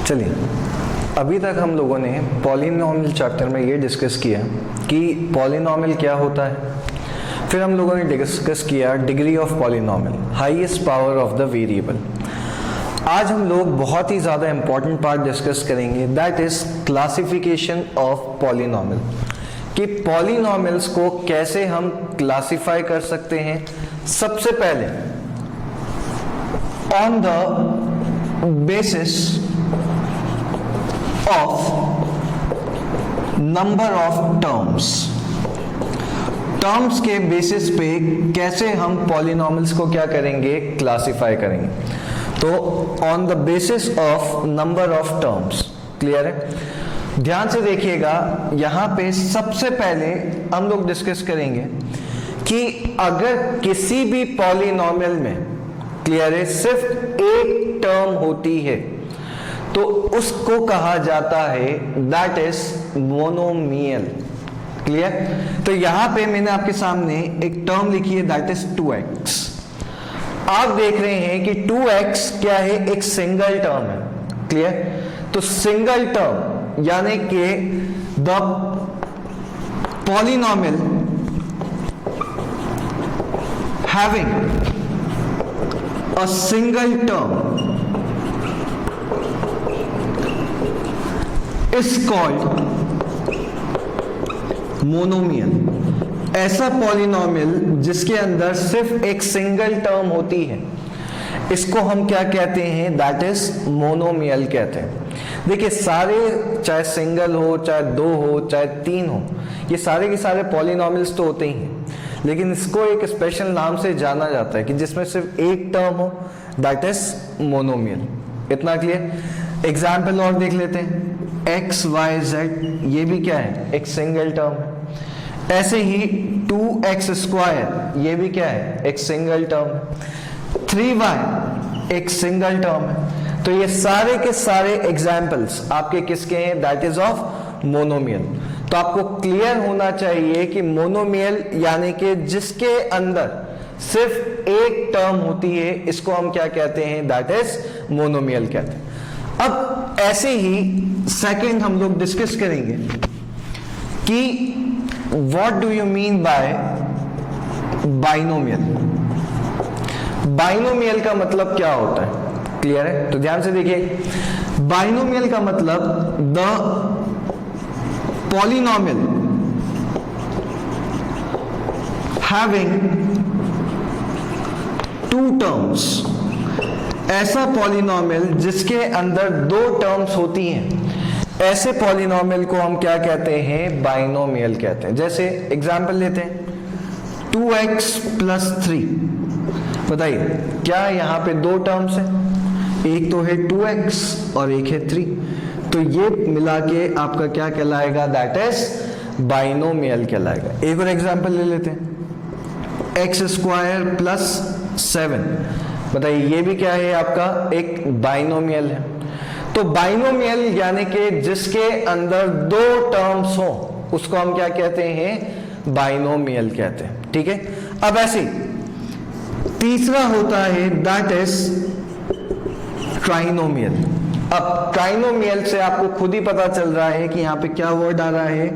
चलिए, अभी तक हम लोगों ने पॉलिनॉमियल चैप्टर में ये डिस्कस किया कि पॉलिनॉमियल क्या होता है। फिर हम लोगों ने डिस्कस किया degree of polynomial, highest power of the variable. आज हम लोग बहुत ही ज़्यादा इंपॉर्टेंट पार्ट डिस्कस करेंगे, that is classification of polynomial, कि पॉलिनॉमियल्स को कैसे हम क्लासिफाई कर सकते हैं। सबसे पहले on the basis of number of terms के बेसिस पे कैसे हम पॉलिनॉमियल्स को क्या करेंगे, क्लासिफाई करेंगे। तो on the basis of number of terms, clear है। ध्यान से देखिएगा, यहां पे सबसे पहले हम लोग डिस्कस करेंगे कि अगर किसी भी पॉलिनॉमियल में, क्लियर है, सिर्फ एक टर्म होती है तो उसको कहा जाता है दैट इज मोनोमियल, क्लियर। तो यहां पे मैंने आपके सामने एक टर्म लिखी है दैट इज 2x। आप देख रहे हैं कि 2x क्या है, एक सिंगल टर्म है, क्लियर। तो सिंगल टर्म यानी कि the polynomial having a single term is called monomial. ऐसा पॉलिनॉमियल जिसके अंदर सिर्फ एक सिंगल टर्म होती है, इसको हम क्या कहते हैं, दैट इज मोनोमियल कहते हैं। देखिए, सारे चाहे सिंगल हो, चाहे दो हो, चाहे तीन हो, ये सारे के सारे पॉलिनॉमियल्स तो होते ही हैं, लेकिन इसको एक स्पेशल नाम से जाना जाता है कि जिसमें सिर्फ एक टर्म हो, दैट इज मोनोमियल। इतना क्लियर। एग्जाम्पल और देख लेते हैं, एक्स वाई जेड, ये भी क्या है, एक सिंगल टर्म है। ऐसे ही 2x स्क्वायर, ये भी क्या है, एक सिंगल टर्म है। 3y एक सिंगल टर्म है। तो ये सारे के सारे एग्जाम्पल्स आपके किसके हैं, दैट इज ऑफ मोनोमियल। तो आपको क्लियर होना चाहिए कि मोनोमियल यानी कि जिसके अंदर सिर्फ एक टर्म होती है, इसको हम क्या कहते हैं, दैट इज मोनोमियल कहते हैं। अब ऐसे ही सेकंड हम लोग डिस्कस करेंगे कि what do you mean by binomial. Binomial का मतलब क्या होता है, क्लियर है। तो ध्यान से देखिए, बाइनोमियल का मतलब the polynomial having two terms. ऐसा पॉलिनॉमियल जिसके अंदर दो टर्म्स होती हैं, ऐसे पॉलिनॉमियल को हम क्या कहते हैं, बाइनोमियल कहते हैं। जैसे एग्जांपल लेते हैं, 2x प्लस 3। बताइए, क्या यहां पे दो टर्म्स हैं, एक तो है 2x और एक है 3, तो ये मिला के आपका क्या कहलाएगा, दैट इज बाइनोमियल कहलाएगा। एक और एग्जांपल ले लेते हैं, x स्क्वायर प्लस 7। बताइए, ये भी क्या है, आपका एक बाइनोमियल है। तो बाइनोमियल यानी कि जिसके अंदर दो टर्म्स हो, उसको हम क्या कहते हैं, बाइनोमियल कहते हैं, ठीक है। अब ऐसे तीसरा होता है दैट इज ट्राइनोमियल। अब ट्राइनोमियल से आपको खुद ही पता चल रहा है कि यहां पे क्या वर्ड आ रहा है,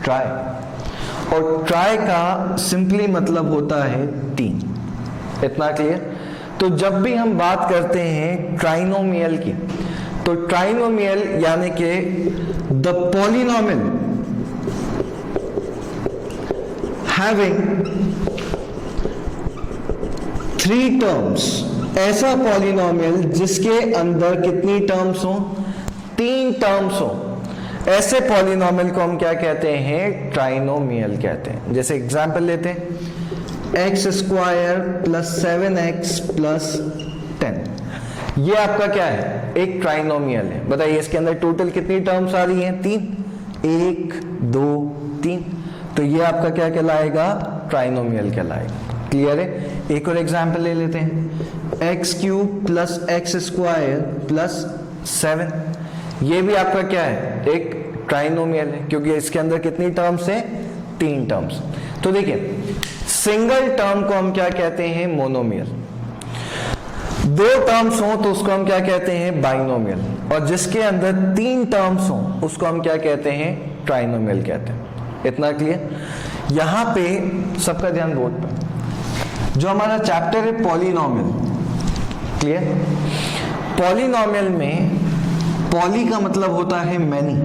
ट्राई। और ट्राई का सिंपली मतलब होता है तीन। इतना क्लियर। तो जब भी हम बात करते हैं ट्राइनोमियल की, तो ट्राइनोमियल यानी कि the polynomial having three terms. ऐसा पॉलिनॉमियल जिसके अंदर कितनी टर्म्स हो, तीन टर्म्स हो, ऐसे पॉलिनॉमियल को हम क्या कहते हैं, ट्राइनोमियल कहते हैं। जैसे एग्जांपल लेते हैं, x square plus 7x plus 10, ये आपका क्या है, एक ट्राइनोमियल है। बताइए, इसके अंदर टोटल कितनी टर्म्स आ रही हैं, तीन, 1 2 3, तो ये आपका क्या कहलाएगा, ट्राइनोमियल कहलाएगा। क्लियर है। एक और एग्जांपल ले लेते हैं, x cube plus x square plus 7, ये भी आपका क्या है, एक ट्राइनोमियल है, क्योंकि इसके अंदर कितनी टर्म्स है, तीन टर्म्स। तो देखिए, सिंगल टर्म को हम क्या कहते हैं, मोनोमियल। दो टर्म्स हो तो उसको हम क्या कहते हैं, बाइनोमियल, और जिसके अंदर तीन टर्म्स हो उसको हम क्या कहते हैं, ट्राइनोमियल कहते हैं। इतना क्लियर? यहां पे सबका ध्यान बोर्ड पे, जो हमारा चैप्टर है पॉलिनोमियल, क्लियर? पॉलिनोमियल में पॉली का मतलब होता है मैनी,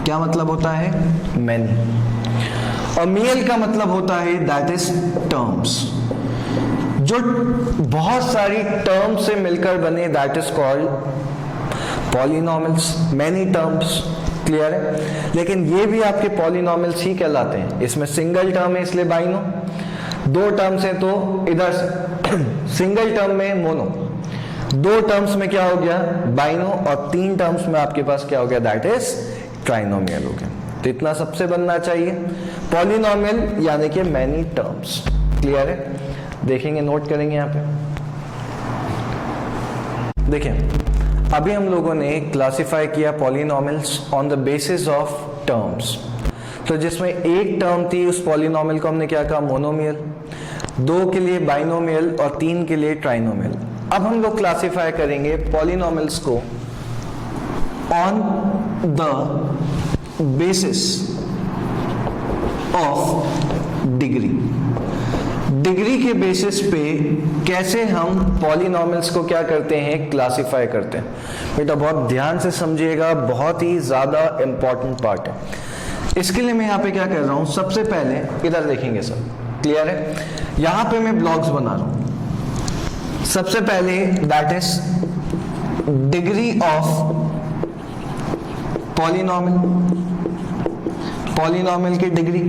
क्या मतलब होता है, मैनी, और मियल का मतलब होता है दैट इज टर्म्स। जो बहुत सारी टर्म्स से मिलकर बने that is called polynomials, many terms, clear है? लेकिन ये भी आपके पॉलिनोमियल्स ही कहलाते हैं। इसमें सिंगल टर्म है इसलिए बाइनो, दो टर्म्स है तो इधर सिंगल टर्म में मोनो, दो टर्म्स में क्या हो गया, बाइनो, और तीन टर्म्स में आपके पास क्या हो गया, दैट इज ट्राइनोमियल हो गया। तो इतना सबसे बनना चाहिए, पॉलिनोमियल यानी कि मैनी टर्म्स, क्लियर है? देखेंगे, नोट करेंगे यहां पे। देखिए, अभी हम लोगों ने क्लासिफाई किया polynomials on the basis of terms. तो जिसमें एक टर्म थी उस पॉलिनोमियल को हमने क्या कहा, मोनोमियल, दो के लिए बाइनोमियल और तीन के लिए ट्राइनोमियल। अब हम लोग क्लासिफाई करेंगे पॉलिनोमियल्स को on the basis of degree. Degree के बेसिस पे कैसे हम पॉलिनोमियल्स को क्या करते हैं, क्लासिफाई करते हैं। बेटा बहुत ध्यान से समझिएगा, बहुत ही ज्यादा इंपॉर्टेंट पार्ट है। इसके लिए मैं यहाँ पे क्या कर रहा हूं, सबसे पहले इधर देखेंगे सब, क्लियर है? यहां पे मैं ब्लॉक्स बना रहा हूं। सबसे पहले that is degree of polynomial, polynomial की डिग्री।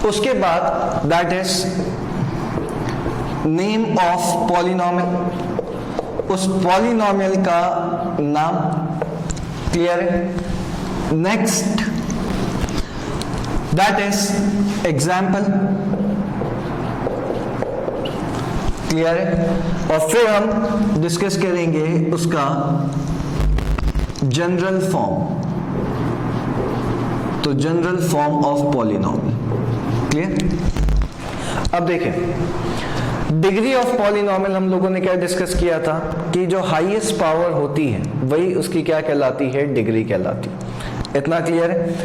उसके बाद that is name of polynomial, उस पॉलिनोमियल का नाम, क्लियर है? Next that is example, clear है? और फिर हम डिस्कस करेंगे उसका जनरल फॉर्म, तो general form of polynomial, clear? अब देखें, डिग्री ऑफ पॉलिनोमियल हम लोगों ने क्या डिस्कस किया था कि जो हाईएस्ट पावर होती है वही उसकी क्या कहलाती है, डिग्री कहलाती है। इतना क्लियर है?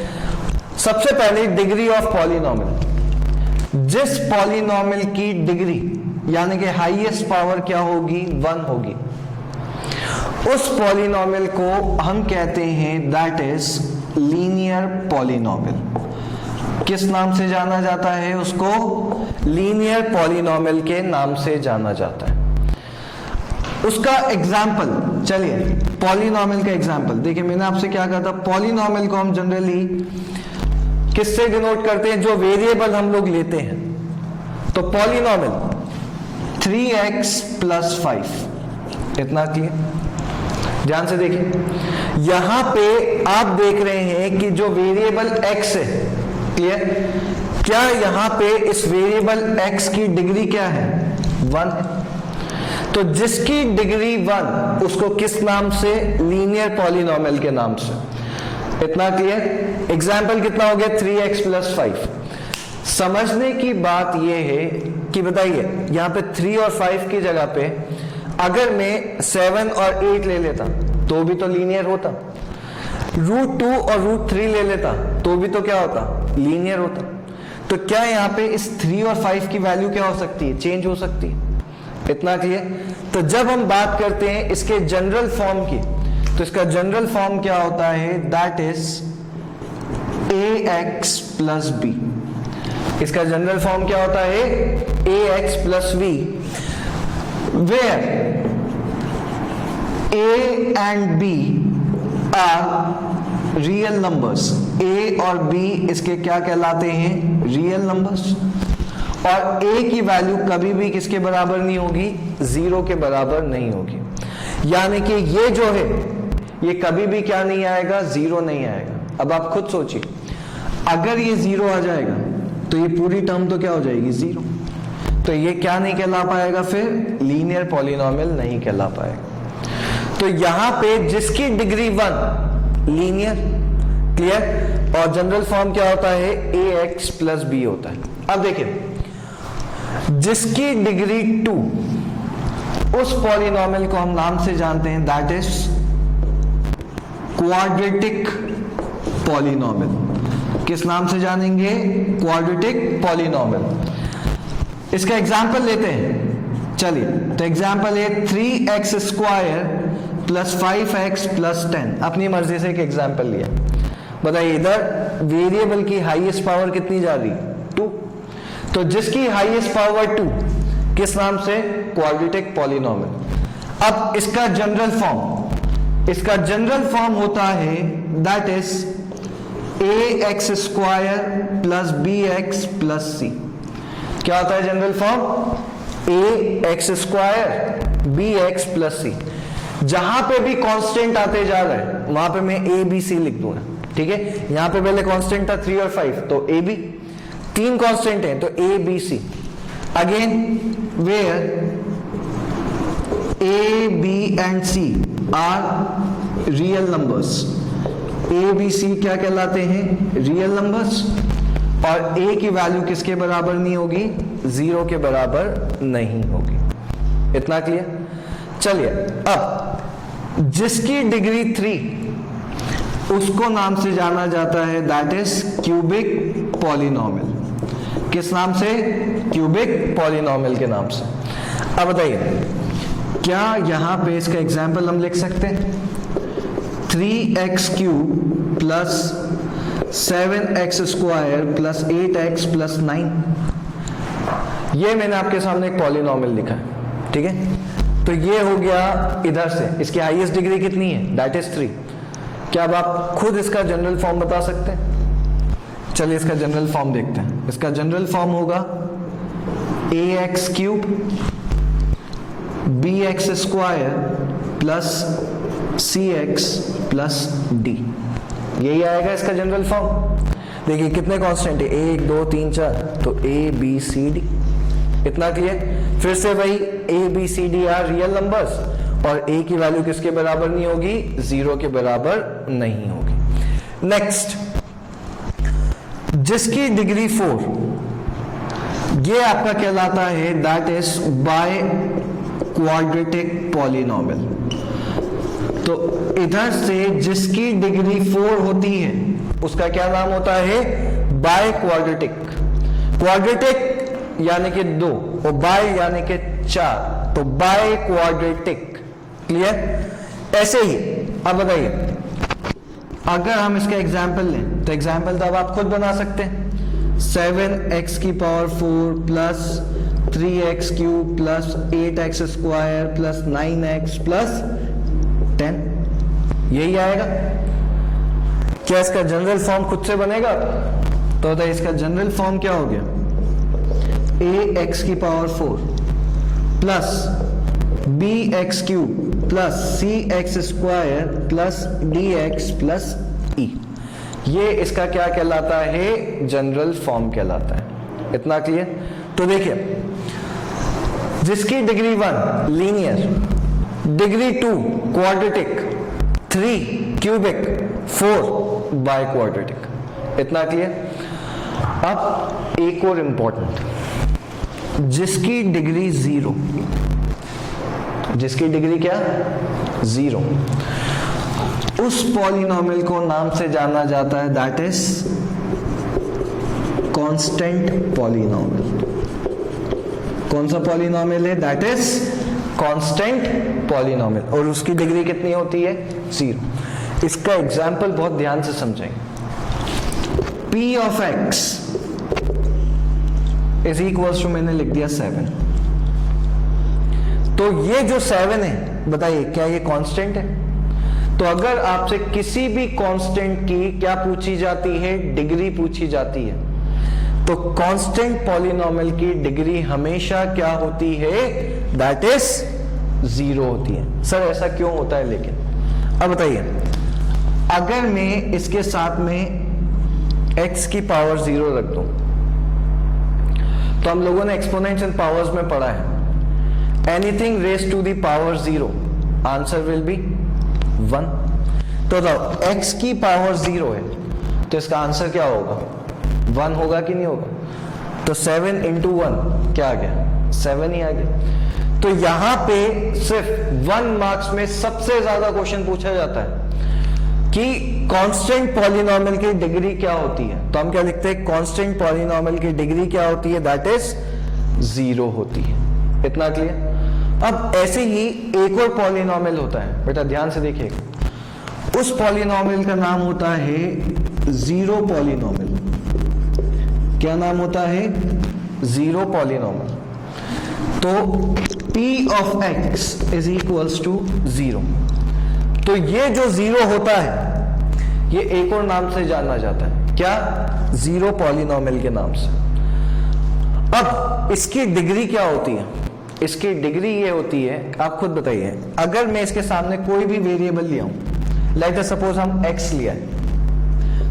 सबसे पहले डिग्री ऑफ पॉलिनोमियल, जिस पॉलिनोमियल की डिग्री यानी कि हाईएस्ट पावर क्या होगी, 1 होगी, उस पॉलिनोमियल को हम कहते हैं दैट इज लीनियर पॉलिनोमियल। किस नाम से जाना जाता है उसको, लीनियर पॉलिनोमियल के नाम से जाना जाता है। उसका एग्जाम्पल, चलिए पॉलिनोमियल का एग्जाम्पल देखिए, मैंने आपसे क्या कहा था, पॉलिनोमियल को हम जनरली किससे डिनोट करते हैं, जो वेरिएबल हम लोग लेते हैं। तो पॉलिनोमियल 3x + 5, इतना क्लियर? ध्यान से देखिए, यहां पे आप देख रहे हैं कि जो वेरिएबल x है, क्लियर? क्या यहां पे इस वेरिएबल x की डिग्री क्या है, 1 है। तो जिसकी डिग्री 1 उसको किस नाम से, लीनियर पॉलिनोमियल के नाम से। इतना क्लियर? एग्जाम्पल कितना हो गया, 3x + 5। समझने की बात यह है कि बताइए यहां पे 3 और 5 की जगह पे अगर मैं 7 और 8 ले लेता तो भी तो लीनियर होता, √2 और √3 ले लेता तो भी तो क्या होता, लीनियर होता। तो क्या यहां पे इस 3 और 5 की वैल्यू क्या हो सकती है, चेंज हो सकती है। इतना क्लियर? तो जब हम बात करते हैं इसके जनरल फॉर्म की, तो इसका जनरल फॉर्म क्या होता है, दैट इज ax + b। इसका जनरल फॉर्म क्या होता है, ax + b, where a and b are real numbers. a और b इसके क्या कहलाते हैं, रियल नंबर्स। और a की वैल्यू कभी भी किसके बराबर नहीं होगी, 0 के बराबर नहीं होगी। यानी कि ये जो है ये कभी भी क्या नहीं आएगा, 0 नहीं आएगा। अब आप खुद सोचिए, अगर ये 0 आ जाएगा तो ये पूरी टर्म तो क्या हो जाएगी, 0। तो ये क्या नहीं कहला पाएगा, फिर लीनियर पॉलिनोमियल नहीं कहला पाएगा। तो यहां पे जिसकी डिग्री 1 लीनियर, क्लियर? और जनरल फॉर्म क्या होता है, ax + b होता है। अब देखिए, जिसकी डिग्री 2 उस पॉलिनॉमियल को हम नाम से जानते हैं, दैट इज क्वाड्रेटिक पॉलिनॉमियल। किस नाम से जानेंगे? Quadratic polynomial. इसका एग्जांपल लेते हैं, चलिए। तो एग्जांपल है 3x square plus 5x plus 10। अपनी मर्जी से एक एग्जांपल लिया। बताइए, इधर वेरिएबल की हाईएस्ट पावर कितनी जा रही? 2। तो जिसकी हाईएस्ट पावर 2, किस नाम से? Quadratic polynomial. अब इसका जनरल फॉर्म होता है that is ax square plus bx plus c। क्या होता है general form? ax square bx plus c। जहां पे भी कांस्टेंट आते जा रहा है वहां पे मैं a b c लिख दूंगा, ठीक है। यहां पे पहले कांस्टेंट था 3 और 5, तो a b, 3 कांस्टेंट हैं तो a b c। Again where a b and c are real numbers. a b c क्या कहलाते हैं? Real numbers. और a की वैल्यू किसके बराबर नहीं होगी? 0 के बराबर नहीं होगी। इतना क्लियर? चलिए, अब जिसकी डिग्री 3, उसको नाम से जाना जाता है दैट इज क्यूबिक पॉलिनॉमियल। किस नाम से? क्यूबिक पॉलिनॉमियल के नाम से। अब बताइए, क्या यहां पे इसका एग्जाम्पल हम लिख सकते हैं? 3x cube plus 7x square plus 8x plus 9। ये मैंने आपके सामने एक पॉलिनॉमियल लिखा है, ठीक है। तो ये हो गया इधर से। इसकी हाईएस्ट डिग्री कितनी है? That is 3। क्या अब आप खुद इसका जनरल फॉर्म बता सकते हैं? चलिए इसका जनरल फॉर्म देखते हैं। इसका जनरल फॉर्म होगा ax cube bx square plus cx plus d। यही आएगा इसका जनरल फॉर्म। देखिए कितने कांस्टेंट है? 1 2 3 4, तो a b c d। इतना क्लियर? फिर से वही a b c d are real numbers, और a की वैल्यू किसके बराबर नहीं होगी? 0 के बराबर नहीं होगी। नेक्स्ट, जिसकी डिग्री 4, ये आपका कहलाता है that is by quadratic polynomial. तो इधर से जिसकी डिग्री 4 होती है उसका क्या नाम होता है? By quadratic. क्वाड्रेटिक यानी कि 2 और बाय यानी कि 4, तो बाय क्वाड्रेटिक। क्लियर? ऐसे ही अब बताइए, अगर हम इसका एग्जाम्पल लें तो एग्जाम्पल तो अब आप खुद बना सकते हैं। 7x की power 4 plus 3x cube plus 8x square plus 9x plus 10। यही आएगा। क्या इसका जनरल फॉर्म खुद से बनेगा? तो इसका जनरल फॉर्म क्या हो गया? ax की power 4 plus bx cube plus cx square plus dx plus e। ये इसका क्या कहलाता है? जनरल फॉर्म कहलाता है। इतना क्लियर? तो देखिए, जिसकी degree 1 linear, degree 2 quadratic, 3 cubic, 4 by quadratic. इतना क्लियर? अब एक और इंपॉर्टेंट, जिसकी डिग्री 0, जिसकी डिग्री क्या? 0, उस पॉलिनॉमियल को नाम से जाना जाता है दैट इज कांस्टेंट पॉलिनॉमियल। कौन सा पॉलिनॉमियल है? That is constant polynomial. और उसकी डिग्री कितनी होती है? 0। इसका एग्जाम्पल बहुत ध्यान से समझेंगे। p of x is equals to, मैंने लिख दिया 7। तो ये जो 7 है, बताइए क्या ये कांस्टेंट है? तो अगर आपसे किसी भी कांस्टेंट की क्या पूछी जाती है? डिग्री पूछी जाती है, तो कांस्टेंट पॉलिनॉमियल की डिग्री हमेशा क्या होती है? दैट इज 0 होती है। सर ऐसा क्यों होता है? लेकिन अब बताइए, अगर मैं इसके साथ में x की पावर 0 रख दूं, तो हम लोगों ने एक्सपोनेंट्स एंड पावर्स में पढ़ा है, anything raise to the power 0 answer will be 1। तो x की पावर 0 है, तो इसका आंसर क्या होगा? 1 होगा कि नहीं होगा? तो 7 इंटू 1 क्या आ गया? 7 ही आ गया। तो यहां पे सिर्फ 1 मार्क्स में सबसे ज्यादा क्वेश्चन पूछा जाता है कि कांस्टेंट पॉलिनोमियल की डिग्री क्या होती है। तो हम क्या लिखते हैं, कांस्टेंट पॉलिनोमियल की डिग्री क्या होती है, दैट इज 0 होती है। इतना क्लियर। अब ऐसे ही एक और पॉलिनोमियल होता है, बेटा ध्यान से देखिएगा। उस पॉलिनोमियल का नाम होता है जीरो पॉलिनोमियल। क्या नाम होता है, जीरो पॉलिनोमियल। तो p of x is equals to 0। तो ये जो 0 होता है ये एक और नाम से जाना जाता है, क्या, जीरो पॉलिनोमियल के नाम से। अब इसकी डिग्री क्या होती है, इसकी डिग्री ये होती है, आप खुद बताइए, अगर मैं इसके सामने कोई भी वेरिएबल लिया हूं, लेट अस सपोज हम x लिया है,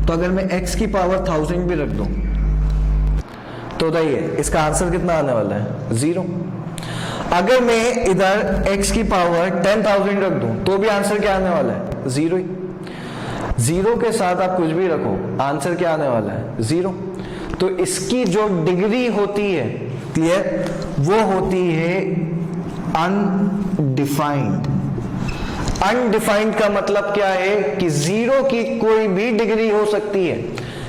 तो अगर मैं x की पावर 1000 भी रख दूं तो बताइए इसका आंसर कितना आने वाला है, 0। अगर मैं इधर x की पावर 10,000 रख दूं तो भी आंसर क्या आने वाला है, 0 ही। 0 के साथ आप कुछ भी रखो, आंसर क्या आने वाला है, 0। तो इसकी जो डिग्री होती है, क्लियर, वो होती है अनडिफाइंड। अनडिफाइंड का मतलब क्या है कि 0 की कोई भी डिग्री हो सकती है,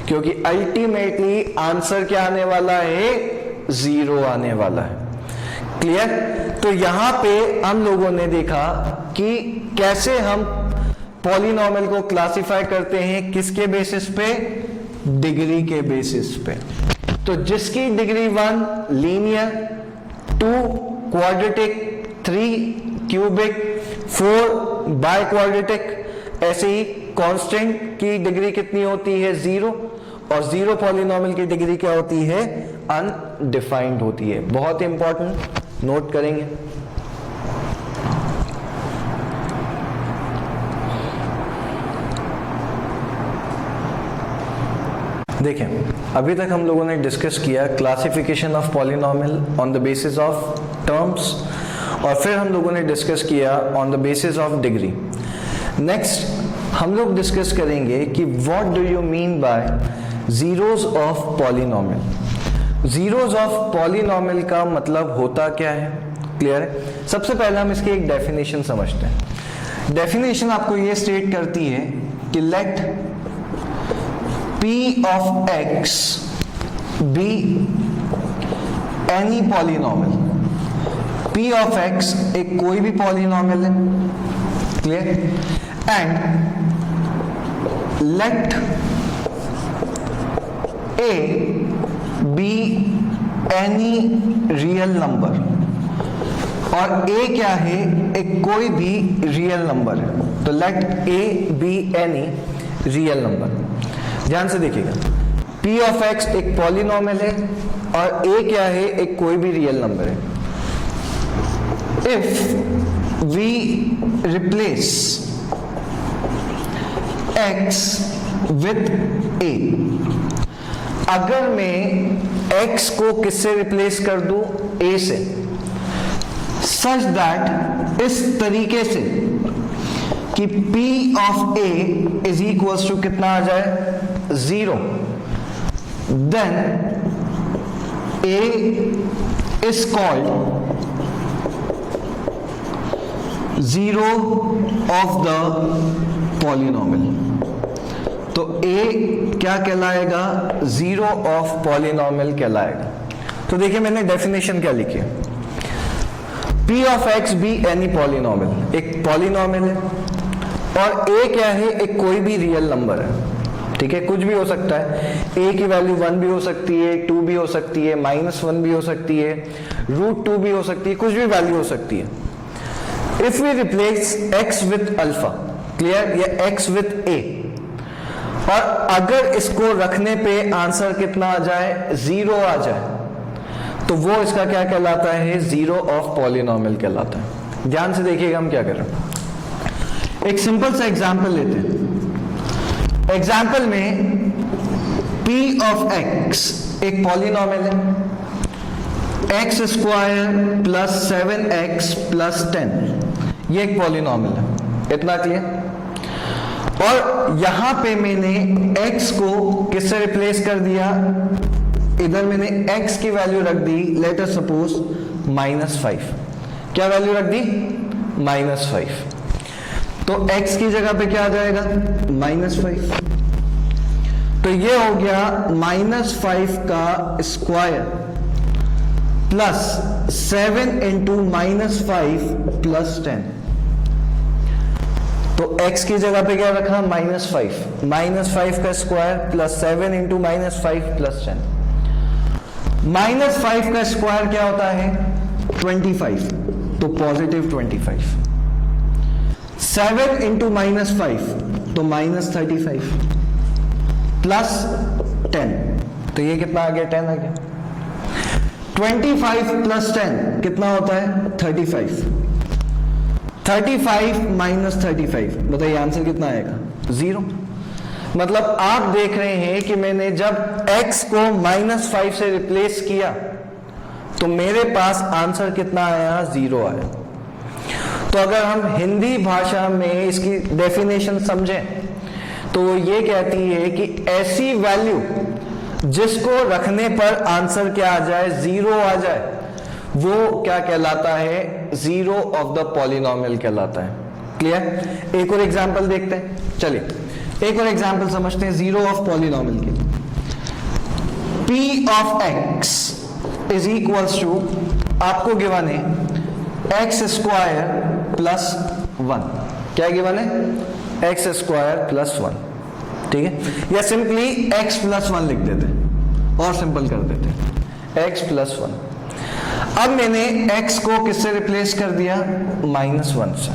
क्योंकि अल्टीमेटली आंसर क्या आने वाला है, 0 आने वाला है। क्लियर। तो यहां पे हम लोगों ने देखा कि कैसे हम पॉलिनोमियल को क्लासिफाई करते हैं, किसके बेसिस पे, डिग्री के बेसिस पे। तो जिसकी degree 1 linear, 2 quadratic, 3 cubic, 4 by quadratic, ऐसे ही कांस्टेंट की डिग्री कितनी होती है, 0। और 0 पॉलिनोमियल की डिग्री क्या होती है, अनडिफाइंड होती है। बहुत इंपॉर्टेंट, नोट करेंगे। देखें, अभी तक हम लोगों ने डिस्कस किया classification of polynomial on the basis of terms, और फिर हम लोगों ने डिस्कस किया on the basis of degree. Next हम लोग डिस्कस करेंगे कि what do you mean by zeros of polynomial. Zeros of polynomial का मतलब होता क्या है, क्लियर है। सबसे पहले हम इसकी एक डेफिनेशन समझते हैं। डेफिनेशन आपको ये स्टेट करती है कि late p of x be any polynomial। p of x एक कोई भी पॉलिनोमियल है, clear, and let a be any real number. और a क्या है, एक कोई भी रियल नंबर है। तो let a be any real number. ध्यान से देखिएगा, p of x एक पॉलिनोमियल है और a क्या है, एक कोई भी रियल नंबर है। If we replace x with a, अगर मैं x को किससे रिप्लेस कर दूं, a से, सच दैट, इस तरीके से कि p of a is equals to कितना आ जाए, 0, then a is called zero of the polynomial। तो a क्या कहलाएगा, जीरो ऑफ पॉलिनोमियल कहलाएगा। तो देखिए मैंने डेफिनेशन क्या लिखी है, p of x भी एनी पॉलिनोमियल, एक पॉलिनोमियल है, और a क्या है, एक कोई भी रियल नंबर है। ठीक है, कुछ भी हो सकता है, a की वैल्यू 1 भी हो सकती है, 2 भी हो सकती है, -1 भी हो सकती है, √2 भी हो सकती है, कुछ भी वैल्यू हो सकती है। If we replace x with alpha, clear, या x विथ a, और अगर इसको रखने पे आंसर कितना आ जाए, 0 आ जाए, तो वो इसका क्या कहलाता है, जीरो ऑफ पॉलिनोमियल कहलाता है। ध्यान से देखिएगा हम क्या कर रहे हैं। एक सिंपल सा एग्जांपल लेते हैं। एग्जाम्पल में p of x एक पॉलिनोमियल है, x square plus 7x plus 10, ये एक पॉलिनोमियल है। इतना क्लियर। और यहां पे मैंने x को किससे रिप्लेस कर दिया, इधर मैंने x की वैल्यू रख दी, लेट अस सपोज -5, क्या वैल्यू रख दी? -5। तो x की जगह पे क्या आ जाएगा? -5। तो ये हो गया -5 का स्क्वायर प्लस 7 इंटू -5 प्लस 10। तो x की जगह पे क्या रखा? -5। -5 का स्क्वायर प्लस 7 इंटू -5 प्लस 10। -5 का स्क्वायर क्या होता है? 25, तो पॉजिटिव 25। 7 इंटू -5 तो -35 प्लस 10, तो ये कितना आ गया? 10 आ गया। 25 प्लस 10 कितना होता है? 35। 35 माइनस 35, बताइए आंसर कितना आएगा? 0। मतलब आप देख रहे हैं कि मैंने जब x को -5 से रिप्लेस किया तो मेरे पास आंसर कितना आया? 0 आया। तो अगर हम हिंदी भाषा में इसकी डेफिनेशन समझें तो वो ये कहती है कि ऐसी वैल्यू जिसको रखने पर आंसर क्या आ जाए? 0 आ जाए, वो क्या कहलाता है? जीरो ऑफ द पॉलिनोमियल कहलाता है। क्लियर? एक और एग्जांपल देखते हैं। चलिए एक और एग्जांपल समझते हैं जीरो ऑफ पॉलिनोमियल की। p of x is equals to, आपको गिवन है एक्स स्क्वायर प्लस 1। क्या गिवन है? एक्स स्क्वायर प्लस 1, ठीक है? या सिंपली x प्लस 1 लिख देते और सिंपल कर देते, x प्लस 1। अब मैंने x को किससे रिप्लेस कर दिया? -1 से।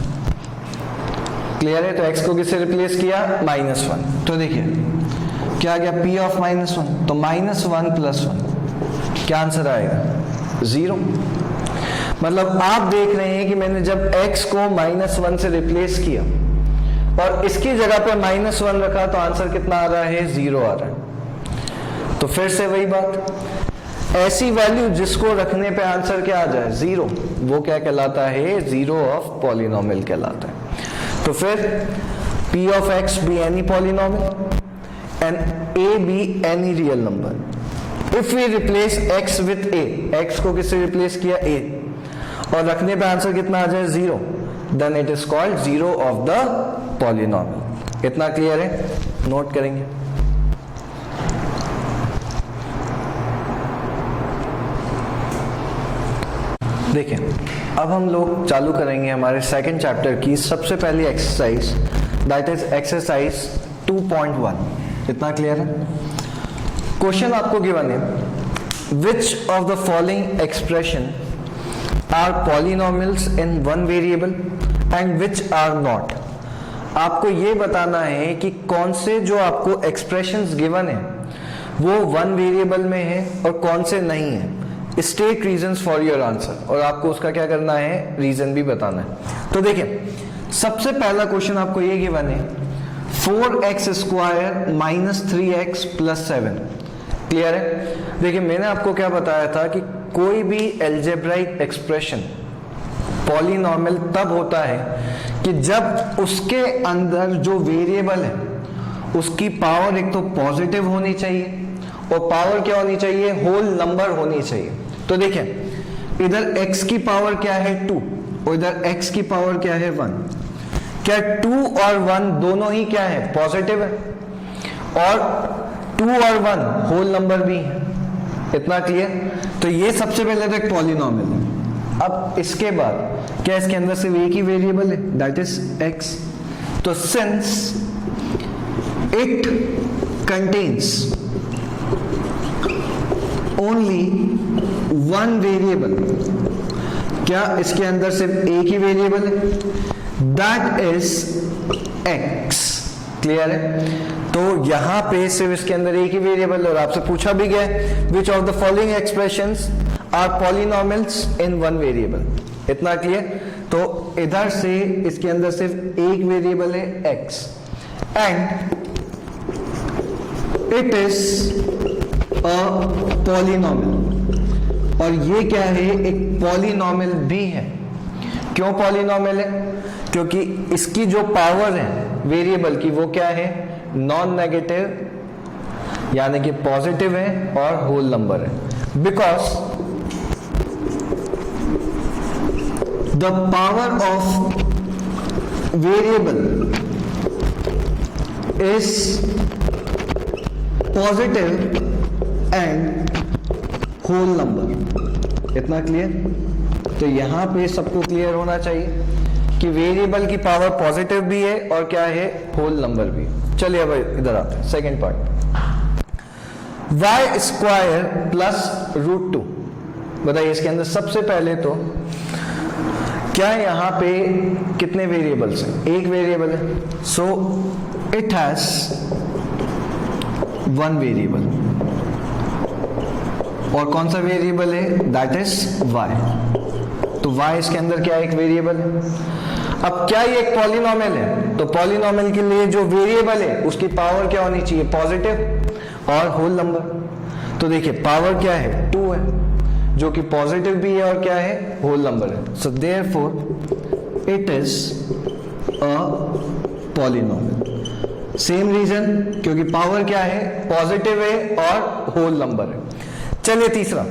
क्लियर है? तो x को किससे रिप्लेस किया? -1। तो देखिए क्या आ गया? p ऑफ -1, तो -1 प्लस 1, क्या आंसर आएगा? 0। मतलब आप देख रहे हैं कि मैंने जब x को -1 से रिप्लेस किया और इसकी जगह पर -1 रखा तो आंसर कितना आ रहा है? 0 आ रहा है। तो फिर से वही बात, ऐसी वैल्यू जिसको रखने पे आंसर क्या आ जाए? 0, वो क्या कहलाता है? जीरो ऑफ पॉलिनोमियल कहलाता है। तो फिर p of x be any polynomial and a be any real number. If we replace x with a, x को किससे रिप्लेस किया? a, और रखने पे आंसर कितना आ जाए? 0, then it is called zero of the polynomial। इतना क्लियर है? नोट करेंगे। देखिए अब हम लोग चालू करेंगे हमारे सेकंड चैप्टर की सबसे पहली एक्सरसाइज, दैट इज एक्सरसाइज 2.1। इतना क्लियर है? क्वेश्चन आपको गिवन है, which of the following expression are polynomials in one variable and which are not. आपको ये बताना है कि कौन से जो आपको एक्सप्रेशंस गिवन है वो वन वेरिएबल में है और कौन से नहीं है। State reasons for your answer, और आपको उसका क्या करना है? रीजन भी बताना है। तो देखिए सबसे पहला क्वेश्चन आपको ये गिवन है 4x square minus 3x plus 7। Clear है? देखिए मैंने आपको क्या बताया था कि कोई भी एल्जेब्राइक एक्सप्रेशन पॉलिनोमियल तब होता है कि जब उसके अंदर जो वेरिएबल है उसकी पावर एक तो पॉजिटिव होनी चाहिए और पावर क्या होनी चाहिए? होल नंबर होनी चाहिए। तो देखिए इधर x की पावर क्या है? 2, और इधर x की पावर क्या है? 1। क्या 2 और 1 दोनों ही क्या है? पॉजिटिव है, और 2 और 1 होल नंबर भी है। इतना क्लियर? तो ये सबसे पहले तो एक पॉलिनोमियल है। अब इसके बाद क्या इसके अंदर सिर्फ एक ही वेरिएबल है? That is x। तो since it contains only one variable, क्या इसके अंदर सिर्फ एक ही वेरिएबल है? That is x। क्लियर है? तो यहां पे सिर्फ इसके अंदर एक ही वेरिएबल, और आपसे पूछा भी गया which of the following expressions are polynomials in one variable. इतना क्लियर? तो इधर से इसके अंदर सिर्फ एक वेरिएबल है x, and it is polynomial, और ये क्या है? एक पॉलिनोमियल भी है। क्यों पॉलिनोमियल है? क्योंकि इसकी जो पावर है वेरिएबल की वो क्या है? नॉन नेगेटिव, यानी कि पॉजिटिव है और होल नंबर है। The power of variable is positive and whole number. इतना क्लियर? तो यहां पे सबको क्लियर होना चाहिए कि वेरिएबल की पावर पॉजिटिव भी है और क्या है, होल नंबर भी। चलिए अब इधर आते हैं second part. y square plus root 2। बताइए इसके अंदर सबसे पहले तो क्या यहां पे कितने वेरिएबल्स हैं? एक वेरिएबल है, so it has one variable. और कौन सा वेरिएबल है? That is y। तो y इसके अंदर क्या एक वेरिएबल है। अब क्या ये एक पॉलिनोमियल है? तो पॉलिनोमियल के लिए जो वेरिएबल है उसकी पावर क्या होनी चाहिए? पॉजिटिव और होल नंबर। तो देखिए पावर क्या है? 2 है, जो कि पॉजिटिव भी है और क्या है? होल नंबर है। So therefore it is a polynomial. Same reason, क्योंकि पावर क्या है? पॉजिटिव है और होल नंबर है। चलिए तीसरा,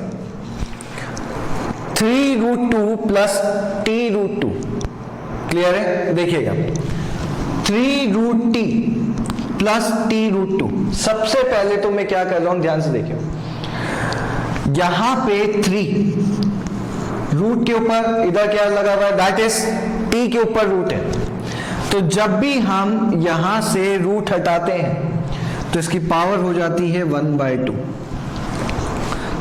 3√2 प्लस t√2। क्लियर है? देखिएगा 3√t प्लस t√2। सबसे पहले तो मैं क्या कर रहा हूं, ध्यान से देखिए। यहां पे 3 रूट के ऊपर इधर क्या लगा हुआ है? दैट इज t के ऊपर रूट है। तो जब भी हम यहां से रूट हटाते हैं तो इसकी पावर हो जाती है 1/2।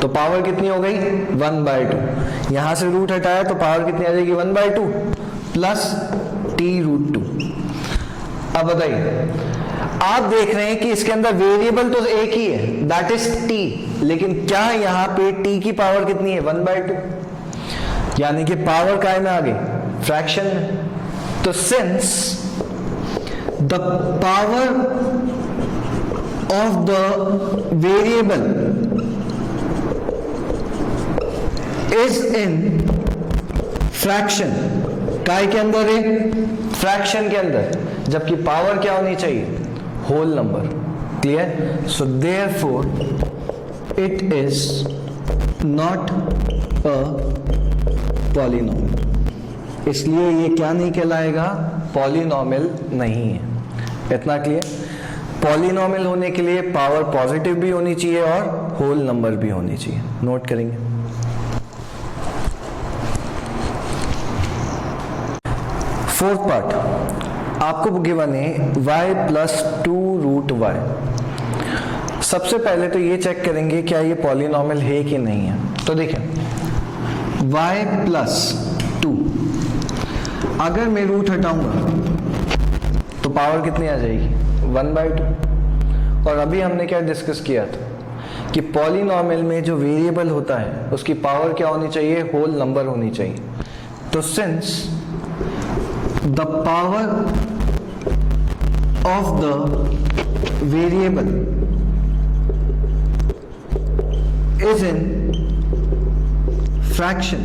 तो पावर कितनी हो गई? 1/2। यहां से रूट हटाया तो पावर कितनी आ जाएगी? 1/2 प्लस t√2। अब बताइए, आप देख रहे हैं कि इसके अंदर वेरिएबल तो एक ही है, दैट इज t, लेकिन क्या यहां पे t की पावर कितनी है? 1/2। यानी कि पावर काय में आ गई? फ्रैक्शन में। तो since the power of the variable is in fraction, काय के अंदर है? फ्रैक्शन के अंदर, जबकि पावर क्या होनी चाहिए? Whole number. Clear? So therefore it is not a polynomial. इसलिए ये क्या नहीं कहलाएगा? पॉलिनोमियल नहीं है। इतना क्लियर? पॉलिनोमियल होने के लिए पावर पॉजिटिव भी होनी चाहिए और होल नंबर भी होनी चाहिए। नोट करेंगे। फोर्थ पार्ट, आपको गिवन है y प्लस 2√y। सबसे पहले तो ये चेक करेंगे क्या ये पॉलिनोमियल है कि नहीं है। तो देखिए y प्लस 2, अगर मैं रूट हटाऊंगा तो पावर कितनी आ जाएगी? 1/2। और अभी हमने क्या डिस्कस किया था कि पॉलिनोमियल में जो वेरिएबल होता है उसकी पावर क्या होनी चाहिए? होल नंबर होनी चाहिए। तो since the power of the variable is in fraction,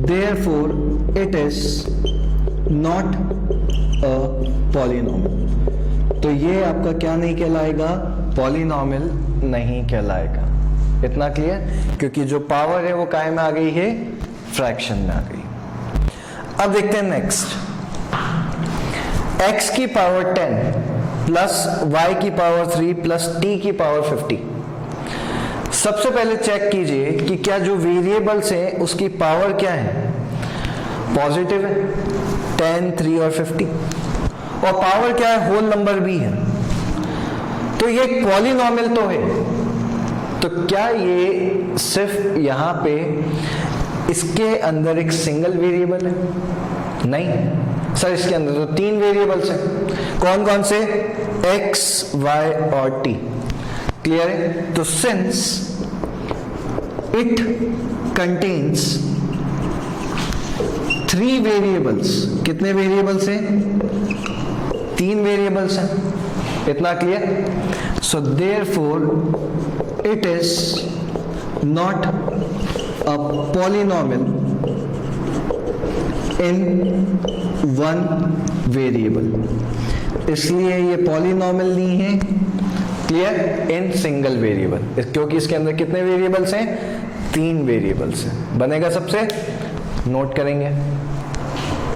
therefore it is not a polynomial। तो ये आपका क्या नहीं कहलाएगा? पॉलिनोमियल नहीं कहलाएगा। इतना क्लियर? क्योंकि जो पावर है वो काय में आ गई है? फ्रैक्शन में आ गई। अब देखते हैं नेक्स्ट, x की पावर 10 प्लस y की पावर 3 प्लस t की पावर 50। सबसे पहले चेक कीजिए कि क्या जो वेरिएबल्स हैं उसकी पावर क्या है? पॉजिटिव है, 10, 3 और 50। और पावर क्या है? होल नंबर भी है। तो ये पॉलिनोमियल तो है। तो क्या ये सिर्फ यहां पे इसके अंदर एक सिंगल वेरिएबल है? नहीं सर, इसके अंदर तो 3 वेरिएबल्स हैं। कौन कौन से? x, y और t। क्लियर है? तो सिंस इट कंटेन्स 3 वेरिएबल्स, कितने वेरिएबल्स हैं? 3 वेरिएबल्स हैं। इतना clear? So therefore it is not a polynomial in one variable। इसलिए ये पॉलिनोमियल नहीं है। क्लियर? इन सिंगल वेरिएबल, क्योंकि इसके अंदर कितने वेरिएबल्स हैं? 3 वेरिएबल्स हैं। बनेगा सबसे नोट करेंगे।